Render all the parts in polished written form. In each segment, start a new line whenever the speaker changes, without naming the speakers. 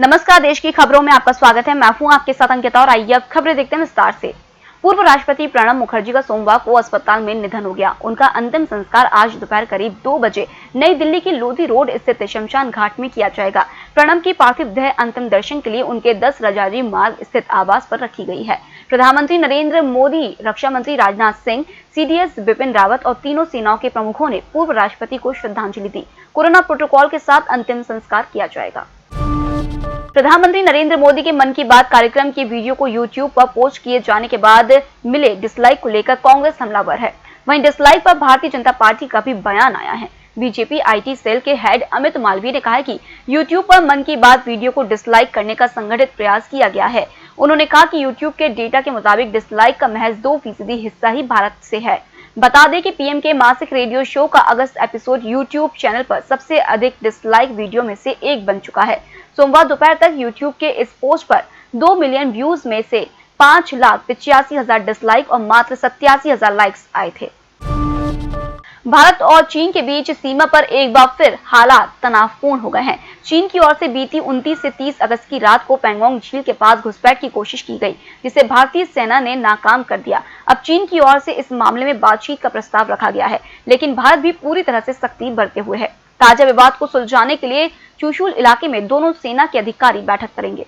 नमस्कार, देश की खबरों में आपका स्वागत है। मैं हूं आपके साथ अंकिता और आइए अब खबरें देखते हैं विस्तार से। पूर्व राष्ट्रपति प्रणब मुखर्जी का सोमवार को अस्पताल में निधन हो गया। उनका अंतिम संस्कार आज दोपहर करीब 2 बजे नई दिल्ली के लोधी रोड स्थित शमशान घाट में किया जाएगा। प्रणब की पार्थिव देह अंतिम दर्शन के लिए उनके 10 राजाजी मार्ग स्थित आवास पर रखी गई है। प्रधानमंत्री नरेंद्र मोदी, रक्षा मंत्री राजनाथ सिंह, सीडीएस बिपिन रावत और तीनों सेनाओं के प्रमुखों ने पूर्व राष्ट्रपति को श्रद्धांजलि दी। कोरोना प्रोटोकॉल के साथ अंतिम संस्कार किया जाएगा। प्रधानमंत्री नरेंद्र मोदी के मन की बात कार्यक्रम की वीडियो को यूट्यूब पर पोस्ट किए जाने के बाद मिले डिसलाइक को लेकर कांग्रेस हमलावर है। वहीं डिसलाइक पर भारतीय जनता पार्टी का भी बयान आया है। बीजेपी आईटी सेल के हेड अमित मालवीय ने कहा है कि यूट्यूब पर मन की बात वीडियो को डिसलाइक करने का संगठित प्रयास किया गया है। उन्होंने कहा कि यूट्यूब के डेटा के मुताबिक डिसलाइक का महज 2% हिस्सा ही भारत से है। बता दें कि पीएम के मासिक रेडियो शो का अगस्त एपिसोड यूट्यूब चैनल पर सबसे अधिक डिसलाइक वीडियो में से एक बन चुका है। सोमवार दोपहर तक यूट्यूब के इस पोस्ट पर 2 मिलियन व्यूज में से 5,85,000 डिसलाइक और मात्र 87,000 लाइक्स आए थे। भारत और चीन के बीच सीमा पर एक बार फिर हालात तनावपूर्ण हो गए हैं। चीन की ओर से बीती 29 से 30 अगस्त की रात को पैंगोंग झील के पास घुसपैठ की कोशिश की गई, जिसे भारतीय सेना ने नाकाम कर दिया। अब चीन की ओर से इस मामले में बातचीत का प्रस्ताव रखा गया है, लेकिन भारत भी पूरी तरह से सख्ती बरते हुए है। ताजा विवाद को सुलझाने के लिए चुशुल इलाके में दोनों सेना के अधिकारी बैठक करेंगे।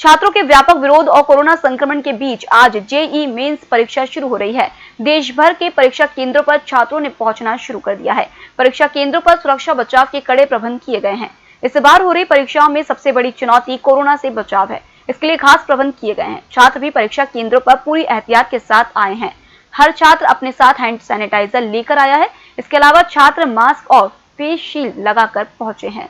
छात्रों के व्यापक विरोध और कोरोना संक्रमण के बीच आज जेईई मेंस परीक्षा शुरू हो रही है। देश भर के परीक्षा केंद्रों पर छात्रों ने पहुंचना शुरू कर दिया है। परीक्षा केंद्रों पर सुरक्षा बचाव के कड़े प्रबंध किए गए हैं। इस बार हो रही परीक्षाओं में सबसे बड़ी चुनौती कोरोना से बचाव है। इसके लिए खास प्रबंध किए गए हैं। छात्र भी परीक्षा केंद्रों पर पूरी एहतियात के साथ आए हैं। हर छात्र अपने साथ हैंड सैनिटाइजर लेकर आया है। इसके अलावा छात्र मास्क और फेस शील्ड लगाकर पहुंचे हैं।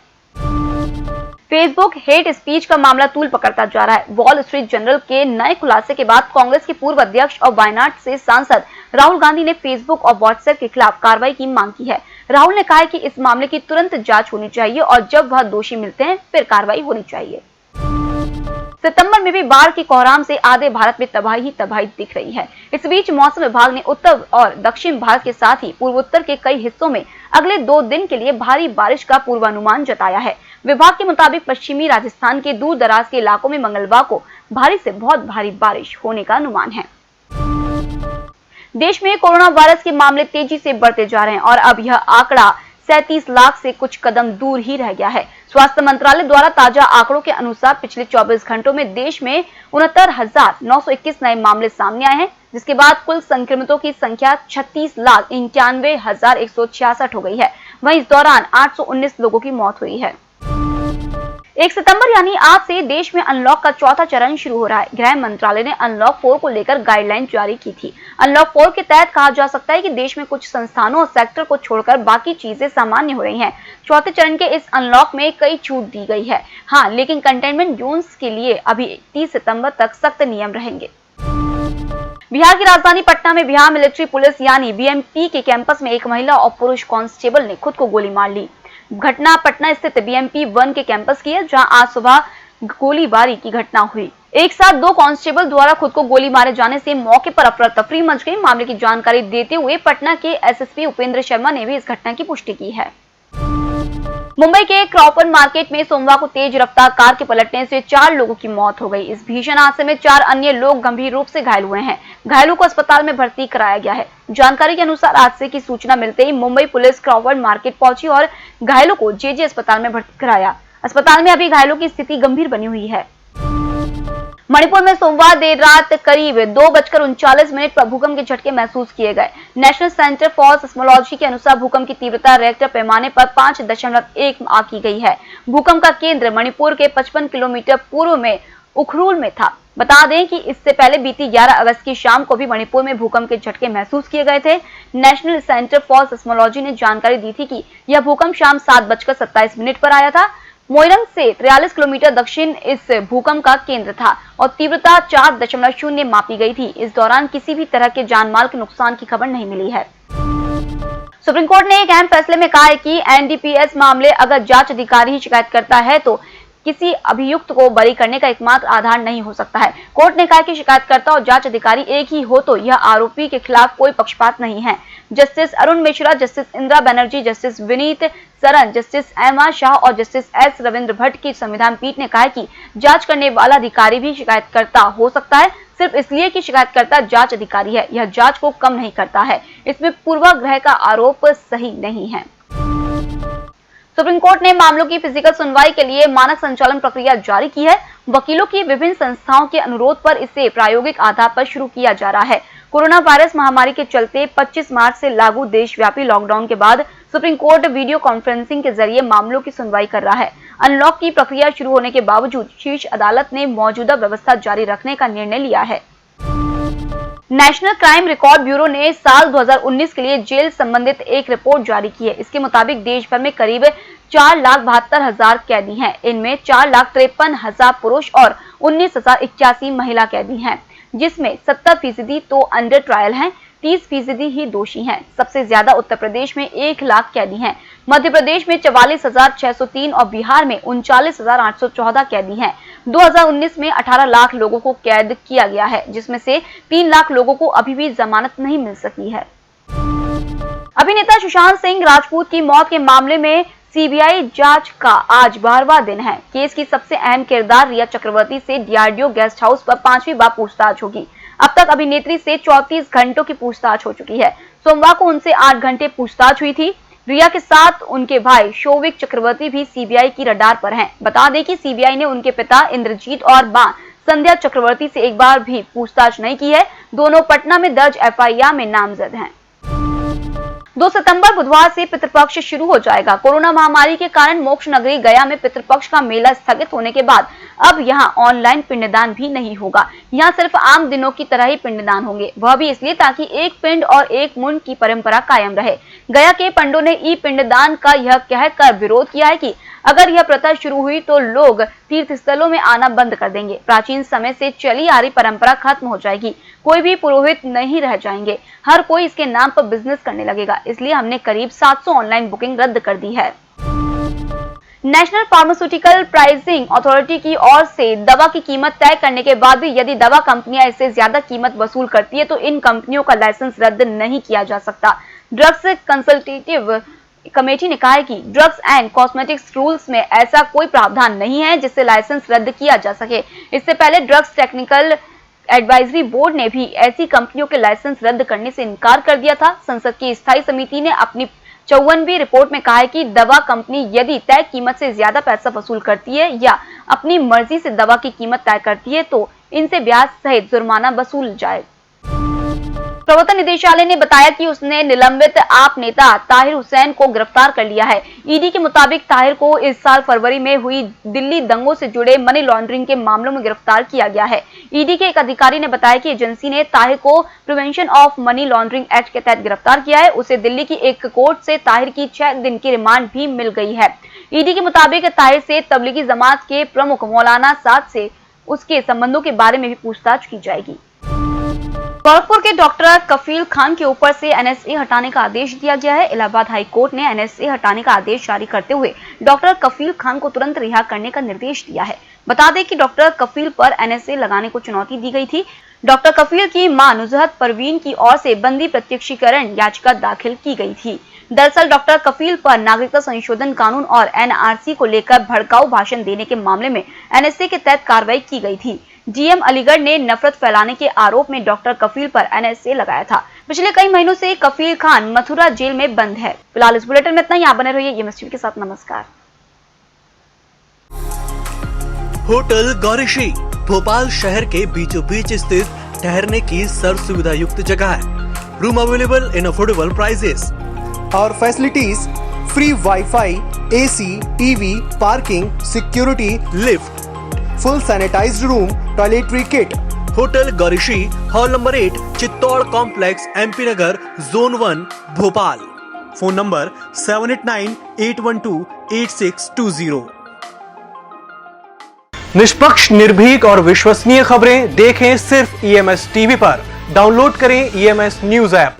फेसबुक हेट स्पीच का मामला तूल पकड़ता जा रहा है। वॉल स्ट्रीट जर्नल के नए खुलासे के बाद कांग्रेस के पूर्व अध्यक्ष और वायनाड से सांसद राहुल गांधी ने फेसबुक और व्हाट्सएप के खिलाफ कार्रवाई की मांग की है। राहुल ने कहा है कि इस मामले की तुरंत जांच होनी चाहिए और जब वह दोषी मिलते हैं फिर कार्रवाई होनी चाहिए। सितंबर में भी बाढ़ की कोहराम से आधे भारत में तबाही ही तबाही दिख रही है। इस बीच मौसम विभाग ने उत्तर और दक्षिण भारत के साथ ही पूर्वोत्तर के कई हिस्सों में अगले 2 दिन के लिए भारी बारिश का पूर्वानुमान जताया है। विभाग के मुताबिक पश्चिमी राजस्थान के दूर दराज के इलाकों में मंगलवार को भारी से बहुत भारी बारिश होने का अनुमान है। देश में कोरोना वायरस के मामले तेजी से बढ़ते जा रहे हैं और अब यह आंकड़ा 37 लाख से कुछ कदम दूर ही रह गया है। स्वास्थ्य मंत्रालय द्वारा ताजा आंकड़ों के अनुसार पिछले 24 घंटों में देश में 69,921 नए मामले सामने आए हैं, जिसके बाद कुल संक्रमितों की संख्या 36,91,166 हो गई है। वहीं इस दौरान 819 लोगों की मौत हुई है। 1 सितंबर यानी आज से देश में अनलॉक का चौथा चरण शुरू हो रहा है। गृह मंत्रालय ने अनलॉक 4 को लेकर गाइडलाइन जारी की थी। अनलॉक 4 के तहत कहा जा सकता है कि देश में कुछ संस्थानों और सेक्टर को छोड़कर बाकी चीजें सामान्य हो रही हैं। चौथे चरण के इस अनलॉक में कई छूट दी गई है। हाँ, लेकिन कंटेनमेंट जोन्स के लिए अभी 30 सितंबर तक सख्त नियम रहेंगे। बिहार की राजधानी पटना में बिहार मिलिट्री पुलिस यानी बीएमपी के कैंपस में एक महिला और पुरुष कांस्टेबल ने खुद को गोली मार ली। घटना पटना स्थित बीएमपी 1 के कैंपस की है, जहां आज सुबह गोलीबारी की घटना हुई। एक साथ 2 कांस्टेबल द्वारा खुद को गोली मारे जाने से मौके पर अफरा तफरी मच गई। मामले की जानकारी देते हुए पटना के एसएसपी उपेंद्र शर्मा ने भी इस घटना की पुष्टि की है। मुंबई के क्रॉफर्ड मार्केट में सोमवार को तेज रफ्तार कार के पलटने से 4 लोगों की मौत हो गई। इस भीषण हादसे में 4 अन्य लोग गंभीर रूप से घायल हुए हैं। घायलों को अस्पताल में भर्ती कराया गया है। जानकारी के अनुसार हादसे की सूचना मिलते ही मुंबई पुलिस क्रॉफर्ड मार्केट पहुंची और घायलों को जेजे अस्पताल में भर्ती कराया। अस्पताल में अभी घायलों की स्थिति गंभीर बनी हुई है। मणिपुर में सोमवार देर रात करीब 2:39 पर भूकंप के झटके महसूस किए गए। नेशनल सेंटर फॉर सिस्मोलॉजी के अनुसार भूकंप की तीव्रता रिक्टर पैमाने पर 5.1 आंकी गई है। भूकंप का केंद्र मणिपुर के 55 किलोमीटर पूर्व में उखरुल में था। बता दें कि इससे पहले बीती 11 अगस्त की शाम को भी मणिपुर में भूकंप के झटके महसूस किए गए थे। नेशनल सेंटर फॉर सिस्मोलॉजी ने जानकारी दी थी कि यह भूकंप शाम 7:27 पर आया था। मोइरंग से 43 किलोमीटर दक्षिण इस भूकंप का केंद्र था और तीव्रता 4.0 मापी गई थी। इस दौरान किसी भी तरह के जानमाल के नुकसान की खबर नहीं मिली है। सुप्रीम कोर्ट ने एक अहम फैसले में कहा है कि एनडीपीएस मामले अगर जांच अधिकारी ही शिकायत करता है तो किसी अभियुक्त को बरी करने का एकमात्र आधार नहीं हो सकता है। कोर्ट ने कहा कि शिकायतकर्ता और जांच अधिकारी एक ही हो तो यह आरोपी के खिलाफ कोई पक्षपात नहीं है। Justice Arun Mishra, justice Indira Banerjee, justice Vineet Saran, justice MR. Shah और जस्टिस एस. रविंद्र भट्ट की संविधान पीठ ने कहा कि जांच करने वाला अधिकारी भी शिकायतकर्ता हो सकता है, सिर्फ इसलिए कि शिकायतकर्ता जांच अधिकारी है। यह जांच को कम नहीं करता है। इसमें पूर्वाग्रह का आरोप सही नहीं है। सुप्रीम कोर्ट ने मामलों की फिजिकल सुनवाई के लिए मानक संचालन प्रक्रिया जारी की है। वकीलों की विभिन्न संस्थाओं के अनुरोध पर इसे प्रायोगिक आधार पर शुरू किया जा रहा है। कोरोना वायरस महामारी के चलते 25 मार्च से लागू देशव्यापी लॉकडाउन के बाद सुप्रीम कोर्ट वीडियो कॉन्फ्रेंसिंग के जरिए मामलों की सुनवाई कर रहा है। अनलॉक की प्रक्रिया शुरू होने के बावजूद शीर्ष अदालत ने मौजूदा व्यवस्था जारी रखने का निर्णय लिया है। नेशनल क्राइम रिकॉर्ड ब्यूरो ने साल 2019 के लिए जेल संबंधित एक रिपोर्ट जारी की है। इसके मुताबिक देश भर में करीब 4,72,000 कैदी हैं। इनमें 4,53,000 पुरुष और 19,081 महिला कैदी हैं, जिसमें 70% तो अंडर ट्रायल हैं, 30% ही दोषी हैं। सबसे ज्यादा उत्तर प्रदेश में 1 लाख कैदी हैं, मध्य प्रदेश में 44,603 और बिहार में 39,814 कैदी हैं। 2019 में 18 लाख लोगों को कैद किया गया है, जिसमें से 3 लाख लोगों को अभी भी जमानत नहीं मिल सकी है। अभिनेता सुशांत सिंह राजपूत की मौत के मामले में सीबीआई जांच का आज 12वां दिन है। केस की सबसे अहम किरदार रिया चक्रवर्ती से डीआरडीओ गेस्ट हाउस पर 5वीं बार पूछताछ होगी। अब तक अभिनेत्री से 34 घंटों की पूछताछ हो चुकी है। सोमवार को उनसे 8 घंटे पूछताछ हुई थी। रिया के साथ उनके भाई शोविक चक्रवर्ती भी सीबीआई की रडार पर हैं। बता दें कि सीबीआई ने उनके पिता इंद्रजीत और मां संध्या चक्रवर्ती से एक बार भी पूछताछ नहीं की है। दोनों पटना में दर्ज एफआईआर में नामजद हैं। 2 सितंबर बुधवार से पितृपक्ष शुरू हो जाएगा। कोरोना महामारी के कारण मोक्ष नगरी गया में पितृपक्ष का मेला स्थगित होने के बाद अब यहां ऑनलाइन पिंडदान भी नहीं होगा। यहां सिर्फ आम दिनों की तरह ही पिंडदान होंगे, वह भी इसलिए ताकि एक पिंड और एक मुंड की परंपरा कायम रहे। गया के पंडों ने ई पिंडदान का यह कहकर विरोध किया है कि अगर यह प्रथा शुरू हुई तो लोग तीर्थ स्थलों में आना बंद कर देंगे। प्राचीन समय से चली आ रही परंपरा खत्म हो जाएगी। कोई भी पुरोहित नहीं रह जाएंगे। हर कोई इसके नाम पर बिजनेस करने लगेगा। इसलिए हमने करीब 700 ऑनलाइन बुकिंग रद्द कर दी है। नेशनल फार्मास्यूटिकल प्राइसिंग अथॉरिटी की ओर से दवा की कीमत तय करने के बाद भी यदि दवा कंपनियां इससे ज्यादा कीमत वसूल करती है तो इन कंपनियों का लाइसेंस रद्द नहीं किया जा सकता। ड्रग्स कंसल्टेटिव कमेटी ने कहा है कि ड्रग्स एंड कॉस्मेटिक्स रूल्स में ऐसा कोई प्रावधान नहीं है जिससे लाइसेंस रद्द किया जा सके। इससे पहले ड्रग्स टेक्निकल एडवाइजरी बोर्ड ने भी ऐसी कंपनियों के लाइसेंस रद्द करने से इनकार कर दिया था। संसद की स्थायी समिति ने अपनी 54वीं रिपोर्ट में कहा है कि दवा कंपनी यदि तय कीमत से ज्यादा पैसा वसूल करती है या अपनी मर्जी से दवा की कीमत तय करती है तो इनसे ब्याज सहित जुर्माना वसूल जाए। प्रवर्तन निदेशालय ने बताया कि उसने निलंबित आप नेता ताहिर हुसैन को गिरफ्तार कर लिया है। ईडी के मुताबिक ताहिर को इस साल फरवरी में हुई दिल्ली दंगों से जुड़े मनी लॉन्ड्रिंग के मामलों में गिरफ्तार किया गया है। ईडी के एक अधिकारी ने बताया कि एजेंसी ने ताहिर को prevention of money laundering act के तहत गिरफ्तार किया है। उसे दिल्ली की एक कोर्ट से ताहिर की 6 दिन की रिमांड भी मिल गई है। ईडी के मुताबिक ताहिर से तबलीगी जमात के प्रमुख मौलाना साद से उसके संबंधों के बारे में भी पूछताछ की जाएगी। गोरखपुर के डॉक्टर कफील खान के ऊपर से एनएसए हटाने का आदेश दिया गया है। इलाहाबाद हाई कोर्ट ने एनएसए हटाने का आदेश जारी करते हुए डॉक्टर कफील खान को तुरंत रिहा करने का निर्देश दिया है। बता दें कि डॉक्टर कफील पर एनएसए लगाने को चुनौती दी गई थी। डॉक्टर कफील की मां नुजहत परवीन की ओर से बंदी प्रत्यक्षीकरण याचिका दाखिल की गई थी। दरअसल डॉक्टर कफील पर नागरिकता संशोधन कानून और एनआरसी को लेकर भड़काऊ भाषण देने के मामले में एनएसए के तहत कार्रवाई की गई थी। डीएम अलीगढ़ ने नफरत फैलाने के आरोप में डॉक्टर कफील पर एनएसए लगाया था। पिछले कई महीनों से कफील खान मथुरा जेल में बंद है। फिलहाल इस बुलेटिन में इतना ही। आप बने रहिए ईएमएस टीवी के साथ। नमस्कार।
होटल गौरीश्री भोपाल शहर के बीचों बीच स्थित ठहरने की सर्व सुविधा युक्त जगह है। Room available in affordable prices
और facilities free WiFi, AC, TV, parking, security,
lift,
full sanitized room, toiletry kit.
Hotel Gaurishri, hall number 8, Chittor complex, MP Nagar, zone 1, Bhopal. Phone number 7898128620।
निष्पक्ष, निर्भीक और विश्वसनीय खबरें देखें सिर्फ ईएमएस टीवी पर। डाउनलोड करें ईएमएस न्यूज ऐप।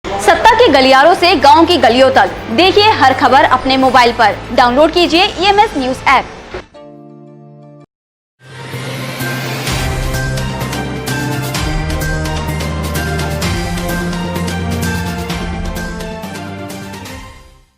सत्ता के गलियारों से गांव की गलियों तक देखिए हर खबर अपने मोबाइल पर। डाउनलोड कीजिए ईएमएस न्यूज ऐप।